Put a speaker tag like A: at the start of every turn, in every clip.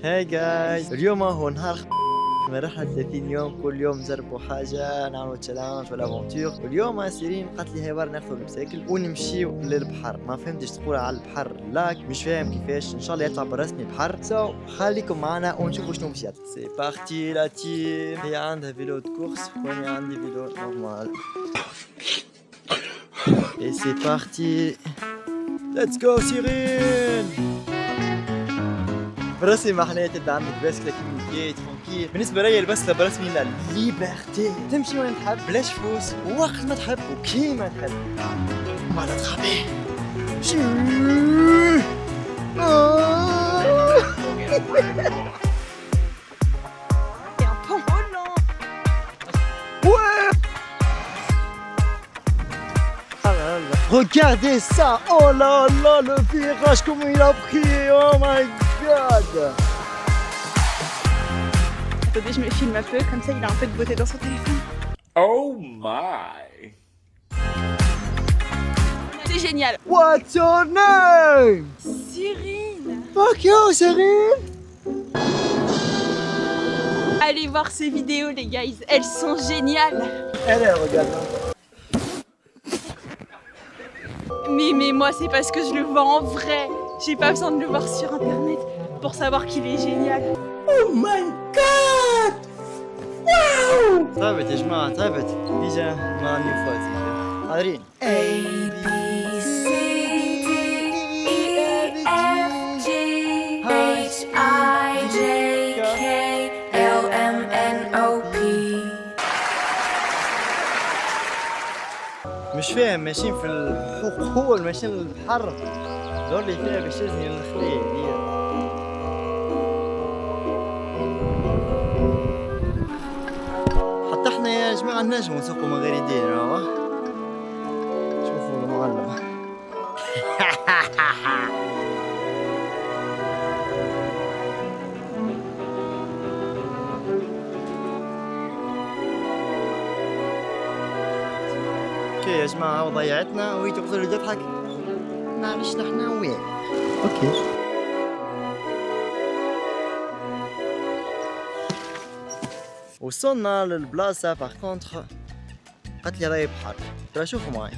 A: هاي جايز، اليوم هو نهار من رحلة 30 يوم. كل يوم نجربوا حاجة، نعملوا تشالنج ولا افونتور. واليوم سيرين قالت لي هاي بار ناخذ المساكل ونمشيو للبحر. ما فهمتش تقول على البحر لاك، مش فاهم كيفاش. ان شاء الله يطلع برسمي بحر. خليكم معنا ونشوفوا شنو باش يطلع. سي بارتي لا تيم. هي عندها فيلو دو كورس وانا عندي فيلو نورمال. اي سي بارتي، ليتس جو سيرين. برسمي ما حنايا تبدا عندك باسكلك كيميكية ترونكيل. بالنسبة لي البسلة برسمي لا ليبرتي، تمشي وين تحب بلاش فلوس ووقت ما تحب وكيما تحب. ما لا تخافي. Regardez ça! Oh là là, le virage, comment il a pris! Oh my god!
B: Attendez, je me filme un peu, comme ça il a un peu de beauté dans son téléphone.
C: Oh my!
B: C'est génial!
A: What's your name?
B: Cyrine!
A: Fuck you, Cyrine!
B: Allez voir ces vidéos les guys, elles sont géniales!
A: Allez, regarde.
B: Mais moi c'est parce que je le vois en vrai. J'ai pas besoin de le voir sur internet pour savoir qu'il est génial.
C: Oh my god! Wow!
A: تعبت يا جماعة، تعبت. ديجا ما عندي فايز. حاضرين.
D: A B C D E F G H I J K L M N O P.
A: مش فاهم، ماشيين في الحقول، ماشيين للبحر. دور اللي فيها باش تزني الخلية دي. حتى احنا يا جماعة نجمو نسوقو من غير يدين، راهو. شوفوا المعلم. اوكي يا جماعة ضيعتنا وهي تقدر تضحك. معلش نحنا وين. اوكي. وصلنا للبلاصة. باغ كونتخ قالت لي راهي بحر. ترى شوفوا معايا.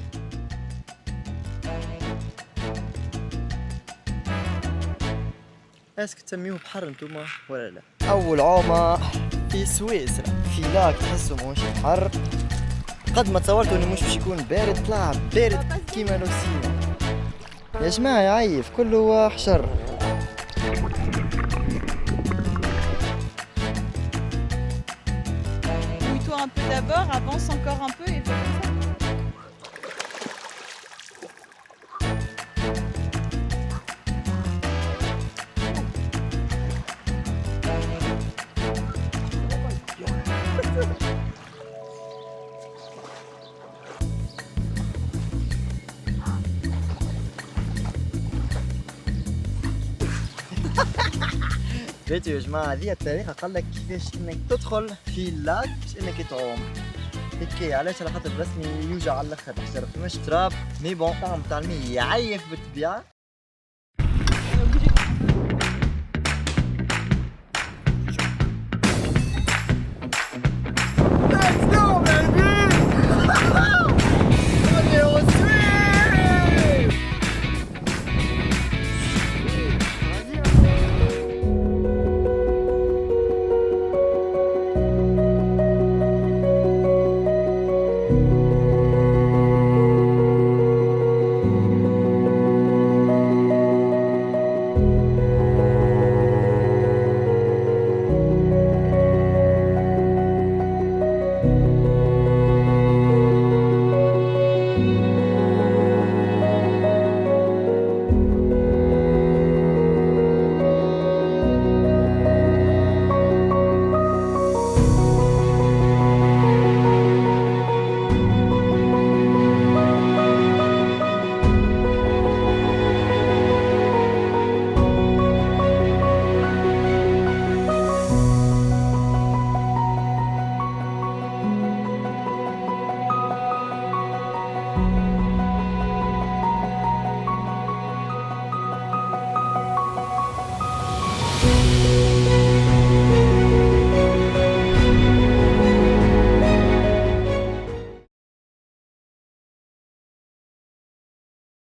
A: اسك تسميوه بحر انتوما ولا لا؟ اول عومة في سويسرا في لاك تحسوا ماهوش بحر. قد ما تصورتوا انه مش باش يكون بارد، طلع بارد كيما لوسينا. يا جماعة يعيف كله حشر.
B: Mouille-toi un peu d'abord, avance encore un peu et fais comme ça.
A: بيتو يا جماعة، هذه الطريقة قال لك كيفاش انك تدخل في اللاك باش انك تعوم. هيك علاش؟ على خاطر برسمي يوجع على الاخر، تعرف مش تراب. مي بون طعم تاع المي يعيف بالطبيعة.